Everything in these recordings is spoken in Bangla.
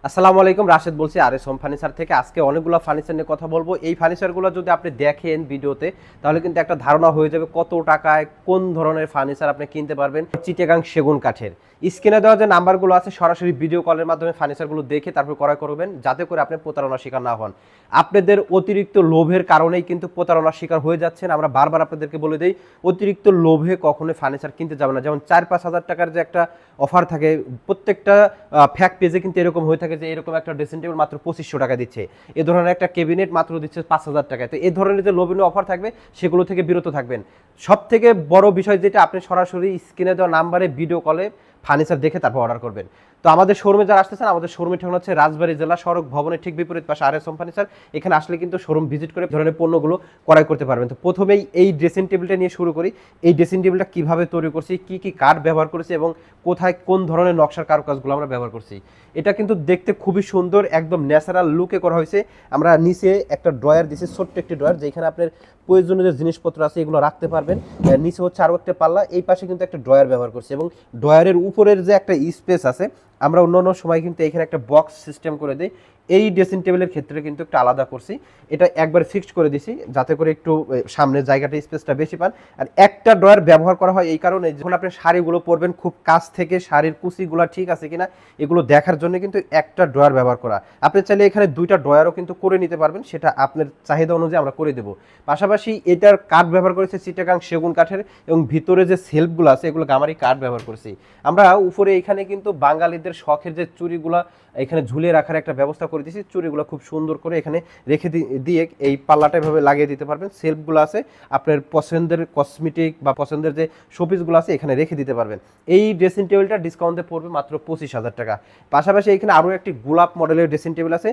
আসসালামু আলাইকুম, রাশেদ বলছি আর এস হোম ফার্নিচার থেকে। আজকে অনেকগুলো ফার্নিচার নিয়ে কথা বলবো। এই ফার্নিচারগুলো যদি আপনি দেখেন ভিডিওতে, তাহলে কিন্তু একটা ধারণা হয়ে যাবে কত টাকায় কোন ধরনের ফার্নিচার আপনি কিনতে পারবেন চিটাগাং সেগুন কাঠের। স্ক্রিনে দেওয়া যে নাম্বারগুলো আছে, সরাসরি ভিডিও কলের মাধ্যমে ফার্নিচারগুলো দেখে তারপর ক্রয় করবেন, যাতে করে আপনি প্রতারণার শিকার না হন। আপনাদের অতিরিক্ত লোভের কারণেই কিন্তু প্রতারণার শিকার হয়ে যাচ্ছেন। আমরা বারবার আপনাদেরকে বলে দিই, অতিরিক্ত লোভে কখনোই ফার্নিচার কিনতে যাবে না। যেমন 4-5 হাজার টাকার যে একটা অফার থাকে, প্রত্যেকটা ফ্যাক পেজে কিন্তু এরকম হয়ে থাকে যে এরকম একটা ড্রেসিং টেবিল মাত্র 2500 টাকা দিচ্ছে, এ ধরনের একটা ক্যাবিনেট মাত্র দিচ্ছে 5000 টাকায়। তো এই ধরনের যে লোভনীয় অফার থাকবে, সেগুলো থেকে বিরত থাকবেন। সব থেকে বড় বিষয় যেটা, আপনি সরাসরি স্ক্রিনে দেওয়া নাম্বারে ভিডিও কলে ফার্নিচার দেখে তারপর অর্ডার করবেন। তো আমাদের শোরুমে যারা আসতেছেন, আমাদের শোরুমের ঠিকানা হচ্ছে রাজবাড়ী জেলা সড়ক ভবনের ঠিক বিপরীত পাশে আর এস হোম ফার্নিচার। এখানে আসলে কিন্তু শোরুম ভিজিট করে ধরনের পণ্যগুলো ক্রয় করতে পারবেন। তো প্রথমেই এই ড্রেসিং টেবিলটা নিয়ে শুরু করি। এই ড্রেসিং টেবিলটা কিভাবে তৈরি করছি, কি কি কাঠ ব্যবহার করেছি এবং কোথায় কোন ধরনের নকশার কারুকাজগুলো আমরা ব্যবহার করছি। এটা কিন্তু দেখতে খুবই সুন্দর, একদম ন্যাচারাল লুকে করা হয়েছে। আমরা নিচে একটা ড্রয়ার দিয়েছি, ছোট্ট একটি ড্রয়ার, যেখানে আপনার প্রয়োজনীয় যে জিনিসপত্র আছে এগুলো রাখতে পারবেন। নিচে হচ্ছে আরও একটা পাল্লা, এই পাশে কিন্তু একটা ড্রয়ার ব্যবহার করছি, এবং ড্রয়ারের উপরের যে একটা স্পেস আছে, আমরা অন্য সময় কিন্তু এখানে একটা বক্স সিস্টেম করে দিই। এই ড্রেসিং টেবিলের ক্ষেত্রে কিন্তু একটু আলাদা করছি, এটা একবার ফিক্সড করে দিছি যাতে করে একটু সামনের জায়গাটা স্পেসটা বেশি পান। আর একটা ড্রয়ার ব্যবহার করা হয় এই কারণে, যখন আপনি শাড়িগুলো পরবেন, খুব কাছ থেকে শাড়ির কুচিগুলো ঠিক আছে কিনা এগুলো দেখার জন্য কিন্তু একটা ড্রয়ার ব্যবহার করা। আপনি চাইলে এখানে দুইটা ড্রয়ারও কিন্তু করে নিতে পারবেন, সেটা আপনার চাহিদা অনুযায়ী আমরা করে দেবো। পাশাপাশি এটার কাঠ ব্যবহার করেছে চিটাগাং সেগুন কাঠের, এবং ভিতরে যে সেলফগুলো আছে এগুলো গামারি কাঠ ব্যবহার করেছি আমরা। উপরে এখানে কিন্তু বাঙালিদের শখের যে চুড়িগুলা এখানে ঝুলিয়ে রাখার একটা ব্যবস্থা করে দিয়েছি। চুড়িগুলো খুব সুন্দর করে এখানে রেখে দিয়ে এই পাল্লাটা এভাবে লাগিয়ে দিতে পারবেন। সেলফগুলো আছে, আপনার পছন্দের কসমেটিক বা পছন্দের যে শোপিসগুলো আছে এখানে রেখে দিতে পারবেন। এই ড্রেসিং টেবিলটা ডিসকাউন্টে পড়বে মাত্র 25,000 টাকা। পাশাপাশি এখানে আরও একটি গোলাপ মডেলের ড্রেসিং টেবিল আছে,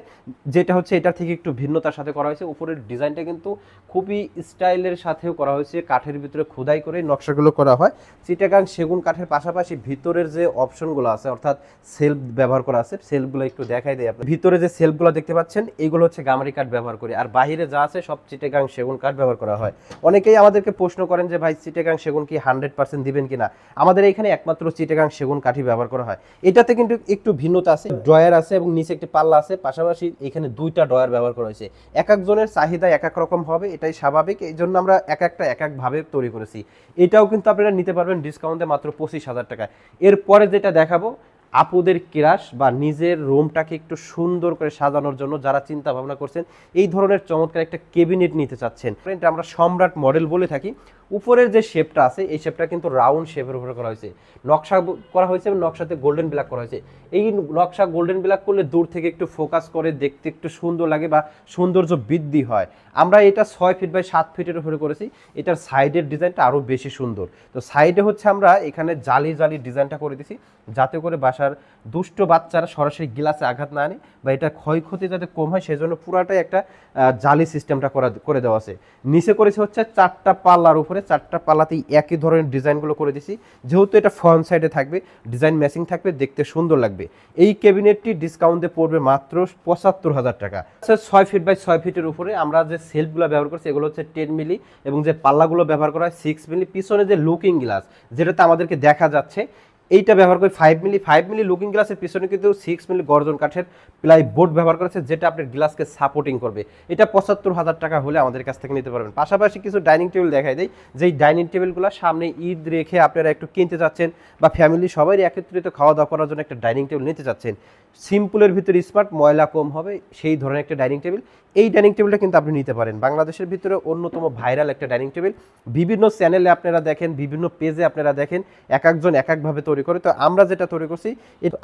যেটা হচ্ছে এটার থেকে একটু ভিন্নতার সাথে করা হয়েছে। উপরের ডিজাইনটা কিন্তু খুবই স্টাইলের সাথেও করা হয়েছে, কাঠের ভিতরে খোদাই করে নকশাগুলো করা হয় চিটাগাং সেগুন কাঠের। পাশাপাশি ভিতরের যে অপশনগুলো আছে, অর্থাৎ সেলফ ব্যবহার করা আছে, সেলফগুলো একটু দেখাই দেয়। আপনার ভিতরে যে সেলফগুলো দেখতে পাচ্ছেন এইগুলো হচ্ছে গামারি কাঠ ব্যবহার করি, আর বাহিরে যা আছে সব চিটাগাং সেগুন কাঠ ব্যবহার করা হয়। অনেকেই আমাদেরকে প্রশ্ন করেন যে ভাই চিটাগাং সেগুন কি 100% দিবেন কিনা। আমাদের এখানে একমাত্র চিটাগাং সেগুন কাঠই ব্যবহার করা হয়। এটাতে কিন্তু একটু ভিন্নতা আছে, ড্রয়ার আছে এবং নিচে একটি পাল্লা আছে। পাশাপাশি এখানে দুইটা ড্রয়ার ব্যবহার করা হয়েছে। এক একজনের চাহিদা এক এক রকম হবে, এটাই স্বাভাবিক, এই জন্য আমরা এক এক ভাবে তৈরি করেছি। এটাও কিন্তু আপনারা নিতে পারবেন ডিসকাউন্টে মাত্র 25,000 টাকায়। এরপরে যেটা দেখাবো, আপুদের ক্রাশ বা নিজের রুমটাকে একটু সুন্দর করে সাজানোর জন্য যারা চিন্তা ভাবনা করছেন, এই ধরনের চমৎকার একটা ক্যাবিনেট নিতে চাচ্ছেন, এটা আমরা সম্রাট মডেল বলে থাকি। উপরের যে শেপটা আছে এই শেপটা কিন্তু রাউন্ড শেপের উপরে করা হয়েছে, নকশা করা হয়েছে এবং নকশাতে গোল্ডেন ব্ল্যাক করা হয়েছে। এই নকশা গোল্ডেন ব্ল্যাক করলে দূর থেকে একটু ফোকাস করে দেখতে একটু সুন্দর লাগে বা সৌন্দর্য বৃদ্ধি হয়। আমরা এটা 6 ফিট বাই 7 ফিটের উপরে করেছি। এটার সাইডের ডিজাইনটা আরও বেশি সুন্দর। তো সাইডে হচ্ছে আমরা এখানে জালি ডিজাইনটা করে দিছি, যাতে করে বাসার দুষ্ট বাচ্চারা সরাসরি গ্লাসে আঘাত না আনে বা এটা ক্ষয়ক্ষতি যাতে কম হয়, সেজন্য পুরাটাই একটা জালি সিস্টেমটা করে দেওয়া আছে। নিচে করেছে হচ্ছে 4টা পাল্লার উপরে, 4টা পাল্লাতেই একই ধরনের ডিজাইনগুলো করে দিছি। যেহেতু এটা ফ্রন্ট সাইডে থাকবে, ডিজাইন ম্যাচিং থাকবে, দেখতে সুন্দর লাগবে। এই ক্যাবিনেটটি ডিসকাউন্টে পড়বে মাত্র 75,000 টাকা। 6 ফিট বাই 6 ফিটের উপরে আমরা যে সেলফগুলো ব্যবহার করছি এগুলো হচ্ছে 10 মিলি, এবং যে পাল্লাগুলো ব্যবহার করা হয় 6 মিলি। পিছনে যে লুকিং গ্লাস যেটাতে আমাদেরকে দেখা যাচ্ছে, এইটা ব্যবহার করে 5 মিলি লুকিং গ্লাসের পিছনে কিন্তু 6 মিলি গর্জন কাঠের প্লাই বোর্ড ব্যবহার করেছে, যেটা আপনার গ্লাসকে সাপোর্টিং করবে। এটা 75,000 টাকা হলে আমাদের কাছ থেকে নিতে পারবেন। পাশাপাশি কিছু ডাইনিং টেবিল দেখাই দেয়, যেই ডাইনিং টেবিলগুলো সামনে ঈদ রেখে আপনারা একটু কিনতে চাচ্ছেন বা ফ্যামিলি সবাই একত্রিত খাওয়া দাওয়া করার জন্য একটা ডাইনিং টেবিল নিতে চাচ্ছেন, সিম্পলের ভিতরে স্মার্ট, ময়লা কম হবে, সেই ধরনের একটা ডাইনিং টেবিল। এই ডাইনিং টেবিলটা কিন্তু আপনি নিতে পারেন। বাংলাদেশের ভিতরে অন্যতম ভাইরাল একটা ডাইনিং টেবিল, বিভিন্ন চ্যানেলে আপনারা দেখেন, বিভিন্ন পেজে আপনারা দেখেন, এক একজন এক একভাবে তৈরি করে। তো আমরা যেটা তৈরি করছি,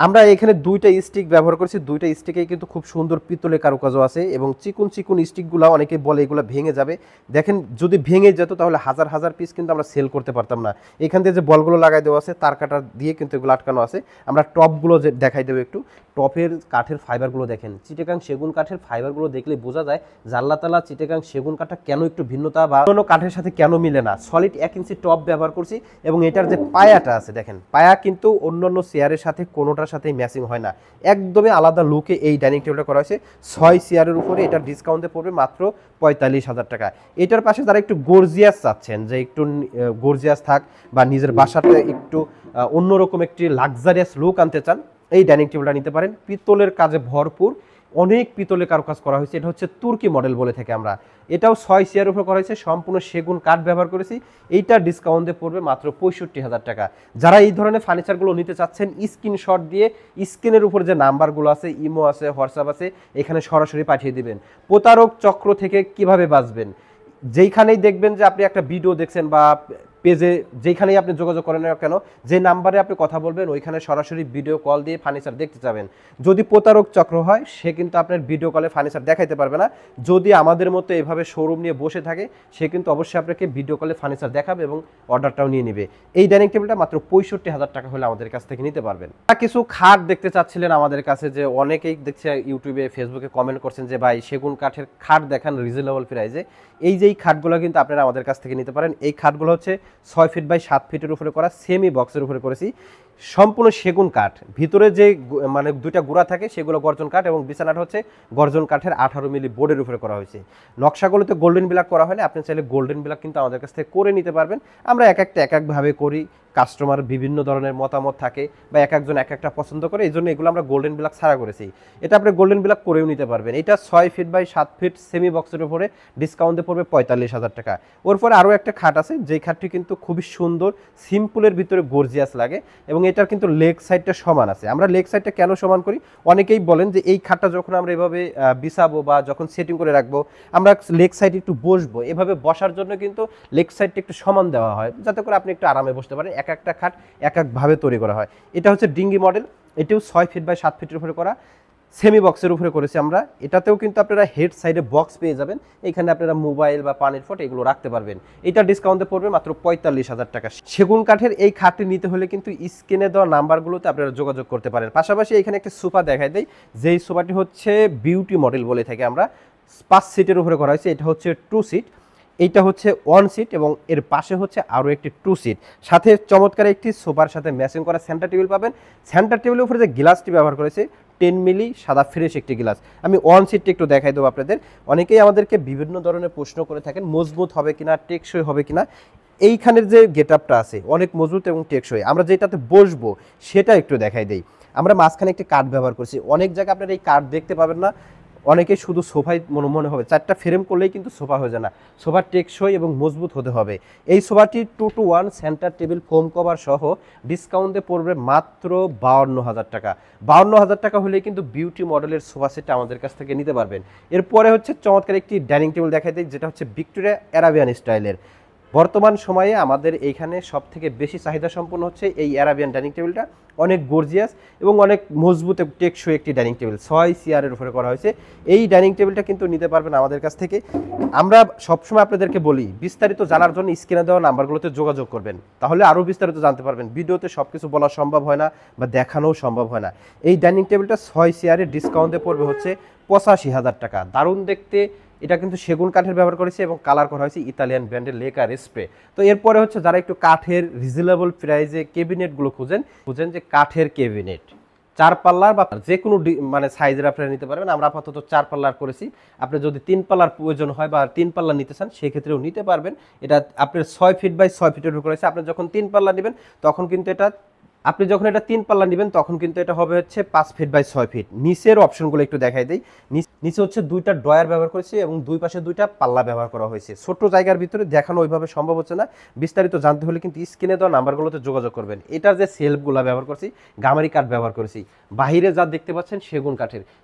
আমরা এখানে দুইটা স্টিক ব্যবহার করছি। দুইটা স্টিকেই কিন্তু খুব সুন্দর পিতলের কারুকাজও আছে, এবং চিকুন স্টিকগুলো অনেকে বলে এগুলো ভেঙে যাবে। দেখেন, যদি ভেঙে যেত তাহলে হাজার হাজার পিস কিন্তু আমরা সেল করতে পারতাম না। এখান থেকে যে বলগুলো লাগাই দেওয়া আছে, তার কাটা দিয়ে কিন্তু এগুলো আটকানো আছে। আমরা টপগুলো যে দেখাই দেবো একটু, টপের কাঠের ফাইবারগুলো দেখেন, চিটাগাং সেগুন কাঠের ফাইবারগুলো দেখলে বোঝা যায় যে আল্লাহ তাআলা চিটাগাং সেগুন কাঠটা কেন একটু ভিন্নতা বা অন্য কাঠের সাথে কেন মিলে না। সলিড 1 ইঞ্চি টপ ব্যবহার করছি, এবং এটার যে পায়াটা আছে দেখেন, পায়া কিন্তু অন্যান্য চেয়ারের সাথে কোনোটার সাথেই ম্যাচিং হয় না, একদমই আলাদা লুকে এই ডাইনিং টেবিলটা করা হয়েছে। 6 চেয়ারের উপরে এটা ডিসকাউন্টে পড়বে মাত্র 45,000 টাকা। এটার পাশে যারা একটু গর্জিয়াস চাচ্ছেন, যে একটু গর্জিয়াস থাক বা নিজের বাসাতে একটু অন্যরকম একটি লাক্সারিয়াস লুক আনতে চান, এই ডাইনিং টেবিলটা নিতে পারেন। পিতলের কাজে ভরপুর, অনেক পিতলে কারুকাজ করা হয়েছে। এটা হচ্ছে তুর্কি মডেল বলে থাকি আমরা। এটাও 6 চেয়ারের উপর করা হয়েছে, সম্পূর্ণ সেগুন কাঠ ব্যবহার করেছি। এইটা ডিসকাউন্টে পড়বে মাত্র 65,000 টাকা। যারা এই ধরনের ফার্নিচারগুলো নিতে চাচ্ছেন, স্ক্রিনশট দিয়ে স্ক্রিনের উপর যে নাম্বারগুলো আছে, ইমো আছে, হোয়াটসঅ্যাপ আছে, এখানে সরাসরি পাঠিয়ে দিবেন। প্রতারক চক্র থেকে কিভাবে বাঁচবেন, যেইখানেই দেখবেন যে আপনি একটা ভিডিও দেখছেন বা পেজে যেখানেই আপনি যোগাযোগ করেন না কেন, যে নাম্বারে আপনি কথা বলবেন ওইখানে সরাসরি ভিডিও কল দিয়ে ফার্নিচার দেখতে যাবেন। যদি প্রতারক চক্র হয়, সে কিন্তু আপনার ভিডিও কলে ফার্নিচার দেখাইতে পারবে না। যদি আমাদের মতো এভাবে শোরুম নিয়ে বসে থাকে, সে কিন্তু অবশ্যই আপনাকে ভিডিও কলে ফার্নিচার দেখাবে এবং অর্ডারটাও নিয়ে নেবে। এই ডাইনিং টেবিলটা মাত্র 65,000 টাকা হলে আমাদের কাছ থেকে নিতে পারবেন। কিছু খাট দেখতে চাচ্ছিলেন আমাদের কাছে, যে অনেকেই দেখছে ইউটিউবে ফেসবুকে কমেন্ট করছেন যে ভাই সেগুন কাঠের খাট দেখান রিজনেবল প্রাইসে। এই যে খাটগুলো কিন্তু আপনারা আমাদের কাছ থেকে নিতে পারেন। এই খাটগুলো হচ্ছে 6 ফিট বাই 7 ফিটের উপরে করা, সেমি বক্সের উপরে করেছি, সম্পূর্ণ সেগুন কাঠ। ভিতরে যে মানে দুইটা গুঁড়া থাকে সেগুলো গর্জন কাঠ, এবং বিছানাটা হচ্ছে গর্জন কাঠের 18 মিলি বোর্ডের উপরে করা হয়েছে। নকশাগুলোতে গোল্ডেন ব্ল্যাক করা হলে আপনি চাইলে গোল্ডেন ব্ল্যাক কিন্তু আমাদের কাছ থেকে করে নিতে পারবেন। আমরা এক একভাবে করি, কাস্টমার বিভিন্ন ধরনের মতামত থাকে বা এক একজন এক একটা পছন্দ করে, এই জন্য এগুলো আমরা গোল্ডেন ব্ল্যাক ছাড়া করেছি। এটা আপনি গোল্ডেন ব্ল্যাক করেও নিতে পারবেন। এটা 6 ফিট বাই 7 ফিট সেমি বক্সের উপরে ডিসকাউন্টে পড়বে 45,000 টাকা। ওর পরে আরও একটা খাট আছে, যেই খাটটি কিন্তু খুবই সুন্দর, সিম্পলের ভিতরে গর্জিয়াস লাগে, এবং এটার কিন্তু লেগ সাইডটা সমান আছে। আমরা লেগ সাইডটা কেন সমান করি, অনেকেই বলেন যে এই খাটটা যখন আমরা এভাবে বিছাবো বা যখন সেটিং করে রাখবো, আমরা লেগ সাইডে একটু বসবো, এভাবে বসার জন্য কিন্তু লেগ সাইডটা একটু সমান দেওয়া হয়, যাতে করে আপনি একটু আরামে বসতে পারেন। এক একটা খাট এক একভাবে তৈরি করা হয়। এটা হচ্ছে ডিঙ্গি মডেল, এটিও 6 ফিট বাই 7 ফিটের উপরে করা, সেমি বক্সের উপরে করেছি আমরা। এটাতেও কিন্তু আপনারা হেড সাইডে বক্স পেয়ে যাবেন, এখানে আপনারা মোবাইল বা পানির ফট এগুলো রাখতে পারবেন। এটা ডিসকাউন্টে পড়বে মাত্র 45,000 টাকা। সেগুন কাঠের এই খাটটি নিতে হলে কিন্তু স্ক্রিনে দেওয়া নাম্বারগুলোতে আপনারা যোগাযোগ করতে পারেন। পাশাপাশি এখানে একটা সোফা দেখাই দেয়, যেই সোফাটি হচ্ছে বিউটি মডেল বলে থাকি আমরা, 5 সিটের উপরে করা হয়েছে। এটা হচ্ছে 2 সিট, এইটা হচ্ছে 1 সিট, এবং এর পাশে হচ্ছে আরও একটি 2 সিট, সাথে চমৎকার একটি সোফার সাথে ম্যাচিং করা সেন্টার টেবিল পাবেন। সেন্টার টেবিলের উপরে যে গ্লাসটি ব্যবহার করেছে 10 মিলি সাদা ফ্রেশ একটি গ্লাস। আমি 1 সিটটি একটু দেখাই দেবো আপনাদের। অনেকেই আমাদেরকে বিভিন্ন ধরনের প্রশ্ন করে থাকেন, মজবুত হবে কিনা, টেকসই হবে কিনা। এইখানের যে গেট আপটা আছে অনেক মজবুত এবং টেকসই। আমরা যেটাতে বসবো সেটা একটু দেখাই দেই। আমরা মাঝখানে একটি কাঠ ব্যবহার করছি, অনেক জায়গায় আপনারা এই কাঠ দেখতে পাবেন না, অনেকে শুধু সোফাই মনে হবে, 4টা ফ্রেম করলেই কিন্তু সোফা হয়ে যায় না। সোফা টেকসই এবং মজবুত হতে হবে। এই সোফাটি 2-to-1 centre table foam cover সহ ডিসকাউন্টে পড়বে মাত্র 52,000 টাকা। 52,000 টাকা হলে কিন্তু বিউটি মডেলের সোফা সেটটা আমাদের কাছ থেকে নিতে পারবেন। এরপরে হচ্ছে চমৎকার একটি ডাইনিং টেবিল দেখাই দিই, যেটা হচ্ছে ভিক্টোরিয়া অ্যারাবিয়ান স্টাইলের। বর্তমান সময়ে আমাদের এইখানে সব থেকে বেশি চাহিদা সম্পন্ন হচ্ছে এই অ্যারাবিয়ান ডাইনিং টেবিলটা। অনেক গর্জিয়াস এবং অনেক মজবুত টেকসই একটি ডাইনিং টেবিল, 6 চেয়ারের উপরে করা হয়েছে। এই ডাইনিং টেবিলটা কিন্তু নিতে পারবেন আমাদের কাছ থেকে। আমরা সবসময় আপনাদেরকে বলি, বিস্তারিত জানার জন্য স্ক্রিনে দেওয়া নাম্বারগুলোতে যোগাযোগ করবেন, তাহলে আরও বিস্তারিত জানতে পারবেন। ভিডিওতে সব কিছু বলা সম্ভব হয় না বা দেখানোও সম্ভব হয় না। এই ডাইনিং টেবিলটা 6 চেয়ারের ডিসকাউন্টে পড়বে হচ্ছে 85,000 টাকা। দারুণ দেখতে, এটা কিন্তু সেগুন কাঠের ব্যবহার করেছে এবং কালার করা হয়েছে ইতালিয়ান ব্র্যান্ডের লেকার স্প্রে। তো এরপরে হচ্ছে যারা একটু কাঠের রিজনেবল প্রাইসে ক্যাবিনেটগুলো খুঁজেন যে কাঠের ক্যাবিনেট 4 পাল্লার বা যে কোনো মানে সাইজের আপনারা নিতে পারবেন। আমরা আপাতত 4 পাল্লার করেছি, আপনি যদি 3 পাল্লার প্রয়োজন হয় বা 3 পাল্লা নিতে চান সেক্ষেত্রেও নিতে পারবেন। এটা আপনার 6 ফিট বাই 6 ফিটের উপর করেছে। আপনি যখন 3 পাল্লা নেবেন তখন কিন্তু এটা, আপনি যখন এটা 3 পাল্লা নেবেন তখন কিন্তু এটা হবে হচ্ছে 5 ফিট বাই 6 ফিট। নিচের অপশনগুলো একটু দেখাই দেই। নিচে হচ্ছে 2টা ড্রয়ার ব্যবহার করেছি এবং দুই পাশে 2টা পাল্লা ব্যবহার করা হয়েছে। ছোট জায়গার ভিতরে দেখানো ওইভাবে সম্ভব হচ্ছে না। বিস্তারিত জানতে হলে কিন্তু স্ক্রিনে দেওয়া নাম্বারগুলোতে যোগাযোগ করবেন। এটার যে সেলফগুলো ব্যবহার করছি গামারি কাঠ ব্যবহার করেছি। বাহিরে যা দেখতে পাচ্ছেন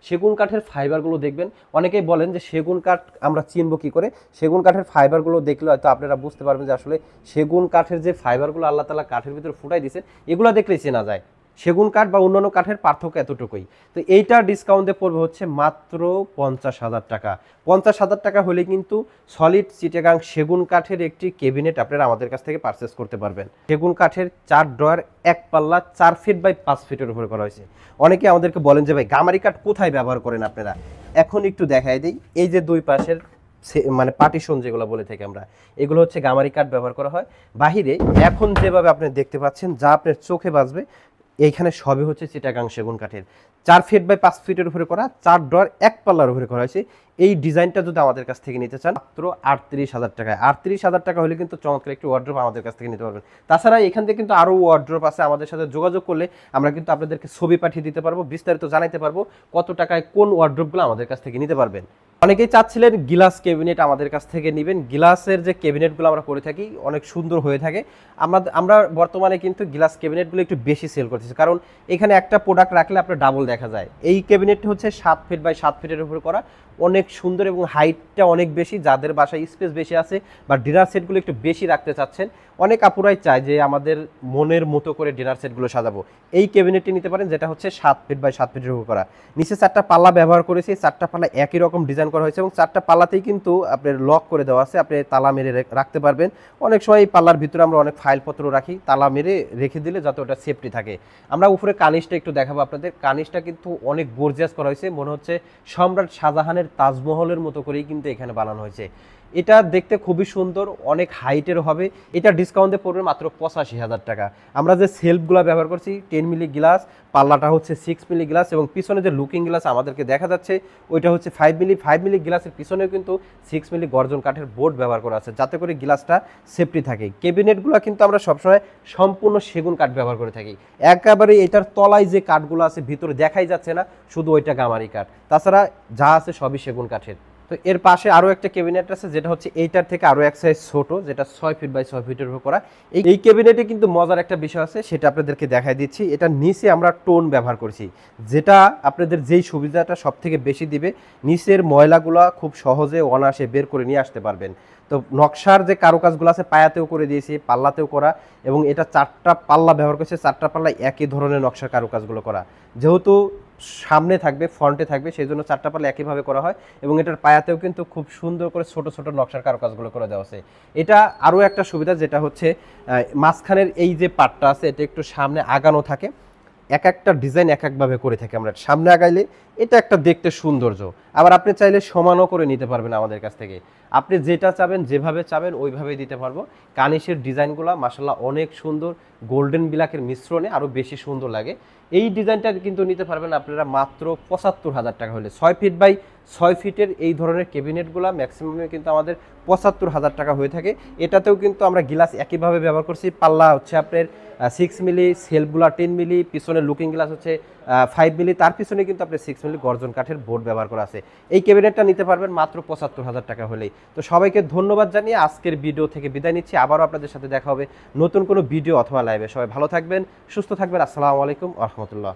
সেগুন কাঠের ফাইবারগুলো দেখবেন। অনেকেই বলেন যে সেগুন কাঠ আমরা চিনবো কি করে। সেগুন কাঠের ফাইবারগুলো দেখলে হয়তো আপনারা বুঝতে পারবেন যে আসলে সেগুন কাঠের যে ফাইবারগুলো আল্লাহ তাআলা কাঠের ভিতরে ফুটাই দিয়েছেন, এগুলো দেখলেই চেনা যায়। সেগুন কাঠ বা অন্যান্য কাঠের পার্থক্য এতটুকুই। তো এইটার ডিসকাউন্টে পড়বে হচ্ছে মাত্র 50,000 টাকা। 50,000 টাকা হলে কিন্তু সলিড চিটাগাং সেগুন কাঠের একটি ক্যাবিনেট আপনারা আমাদের কাছ থেকে পারচেস করতে পারবেন। সেগুন কাঠের 4 ড্রয়ার 1 পাল্লা 4 ফিট বাই 5 ফিটের উপরে করা হয়েছে। অনেকে আমাদেরকে বলেন যে ভাই গামারি কাঠ কোথায় ব্যবহার করেন আপনারা, এখন একটু দেখাই দিই। এই যে দুই পাশের মানে পার্টিশন যেগুলো বলে থাকি আমরা, এগুলো হচ্ছে গামারি কাঠ ব্যবহার করা হয়। বাহিরে এখন যেভাবে আপনি দেখতে পাচ্ছেন, যা আপনার চোখে বাজবে এইখানে সবই হচ্ছে চিটাগাং সেগুন কাঠের 4 ফিট বাই 5 ফিটের উপরে করা, 4 ড্রয়ার এক পাল্লার উপরে করা হয়েছে। এই ডিজাইনটা যদি আমাদের কাছ থেকে নিতে চান মাত্র 38,000 টাকায়, 38,000 টাকা হলে কিন্তু চমৎকার একটি ওয়ার্ড্রোব আমাদের কাছ থেকে নিতে পারবেন। তাছাড়া এখান থেকে কিন্তু আরও ওয়ার্ড্রোব আছে, আমাদের সাথে যোগাযোগ করলে আমরা কিন্তু আপনাদেরকে ছবি পাঠিয়ে দিতে পারবো, বিস্তারিত জানাইতে পারবো কত টাকায় কোন ওয়ার্ড্রোবগুলো আমাদের কাছ থেকে নিতে পারবেন। অনেকেই চাচ্ছিলেন গিলাস ক্যাবিনেট আমাদের কাছ থেকে নেবেন। গিলাসের যে ক্যাবিনেটগুলো আমরা করে থাকি অনেক সুন্দর হয়ে থাকে। আমরা বর্তমানে কিন্তু গিলাস ক্যাবিনেটগুলো একটু বেশি সেল করতেছি, কারণ এখানে একটা প্রোডাক্ট রাখলে আপনার ডাবল দেখা যায়। এই ক্যাবিনেটটি হচ্ছে 7 ফিট বাই 7 ফিটের উপর করা, অনেক সুন্দর এবং হাইটটা অনেক বেশি। যাদের বাসায় স্পেস বেশি আছে বা ডিনার সেটগুলো একটু বেশি রাখতে চাচ্ছেন, অনেক আপুরাই চায় যে আমাদের মনের মতো করে ডিনার সেটগুলো সাজাবো, এই ক্যাবিনেটটি নিতে পারেন, যেটা হচ্ছে 7 ফিট বাই 7 ফিটের উপর করা। নিচে 4টা পাল্লা ব্যবহার করেছি, 4টা পাল্লা একই রকম ডিজাইন করা হয়েছে এবং 4টা পাল্লাতেই কিন্তু আপনার লক করে দেওয়া আছে, আপনি তালা মেরে রাখতে পারবেন। অনেক সময় এই পাল্লার ভিতরে আমরা অনেক ফাইলপত্র রাখি, তালা মেরে রেখে দিলে যাতে ওটা সেফটি থাকে। আমরা উপরে কানিসটা একটু দেখাবো আপনাদের। কানিসটা কিন্তু অনেক গর্জিয়াস করা হয়েছে, মনে হচ্ছে সম্রাট শাহজাহানের তাজমহলের মতো করেই কিন্তু এখানে বানানো হয়েছে। এটা দেখতে খুবই সুন্দর, অনেক হাইটের হবে। এটা ডিসকাউন্টে পড়বে মাত্র 85,000 টাকা। আমরা যে সেলফগুলো ব্যবহার করছি 10 মিলি গ্লাস, পাল্লাটা হচ্ছে 6 মিলি গ্লাস এবং পিছনে যে লুকিং গ্লাস আমাদেরকে দেখা যাচ্ছে ওইটা হচ্ছে 5 মিলি গ্লাসের পিছনেও কিন্তু 6 মিলি গর্জন কাঠের বোর্ড ব্যবহার করা আছে, যাতে করে গ্লাসটা সেফটি থাকে। ক্যাবিনেটগুলো কিন্তু আমরা সবসময় সম্পূর্ণ সেগুন কাঠ ব্যবহার করে থাকি। একেবারে এটার তলায় যে কাঠগুলো আছে ভিতরে দেখাই যাচ্ছে না, শুধু ওইটা গামারি কাঠ, তাছাড়া যা আছে সবই সেগুন কাঠের। তো এর পাশে আরও একটা ক্যাবিনেট আছে, যেটা হচ্ছে এইটার থেকে আরও এক সাইজ ছোট, যেটা 6 ফিট বাই 6 ফিটের উপর করা। এই ক্যাবিনেটে কিন্তু মজার একটা বিষয় আছে, সেটা আপনাদেরকে দেখাই দিচ্ছি। এটা নিচে আমরা টোন ব্যবহার করছি, যেটা আপনাদের যেই সুবিধাটা সব থেকে বেশি দিবে, নিচের ময়লাগুলো খুব সহজে অনায়াসে বের করে নিয়ে আসতে পারবেন। তো নকশার যে কারুকাজগুলো আছে পায়াতেও করে দিয়েছি, পাল্লাতেও করা, এবং এটা 4টা পাল্লা ব্যবহার করছে, 4টা পাল্লা একই ধরনের নকশার কারুকাজগুলো করা। যেহেতু সামনে থাকবে, ফ্রন্টে থাকবে, সেই জন্য 4টা পাল্লা একইভাবে করা হয় এবং এটার পায়াতেও কিন্তু খুব সুন্দর করে ছোট ছোট নকশার কারুকাজগুলো করে দেওয়া আছে। এটা আরও একটা সুবিধা, যেটা হচ্ছে মাঝখানের এই যে পার্টটা আছে এটা একটু সামনে আগানো থাকে, এক একটা ডিজাইন এক একভাবে করে থাকি আমরা। সামনে আগাইলে এটা একটা দেখতে সৌন্দর্য, আবার আপনি চাইলে সমানও করে নিতে পারবেন আমাদের কাছ থেকে। আপনি যেটা চাবেন, যেভাবে চাবেন ওইভাবেই দিতে পারবো। কানিসের ডিজাইনগুলো মাশাআল্লাহ অনেক সুন্দর, গোল্ডেন ব্ল্যাকের মিশ্রণে আরও বেশি সুন্দর লাগে। এই ডিজাইনটা কিন্তু নিতে পারবেন আপনারা মাত্র 75,000 টাকা হলে। 6 ফিট বাই 6 ফিটের এই ধরনের ক্যাবিনেটগুলো ম্যাক্সিমামে কিন্তু আমাদের 75,000 টাকা হয়ে থাকে। এটাতেও কিন্তু আমরা গ্লাস একইভাবে ব্যবহার করছি। পাল্লা হচ্ছে আপনার 6 মিলি, সেলফগুলো 10 মিলি, পিছনে লুকিং গ্লাস হচ্ছে 5 মিলি, তার পিছনে কিন্তু আপনি 6 মিলি গর্জন কাঠের বোর্ড ব্যবহার করা আছে। এই ক্যাবিনেটটা নিতে পারবেন মাত্র 75,000 টাকা হলেই। তো সবাইকে ধন্যবাদ জানিয়ে আজকের ভিডিও থেকে বিদায় নিচ্ছি। আবারও আপনাদের সাথে দেখা হবে নতুন কোনো ভিডিও অথবা লাইভে। সবাই ভালো থাকবেন, সুস্থ থাকবেন। আসসালামু আলাইকুম ওয়া রাহমাতুল্লাহ।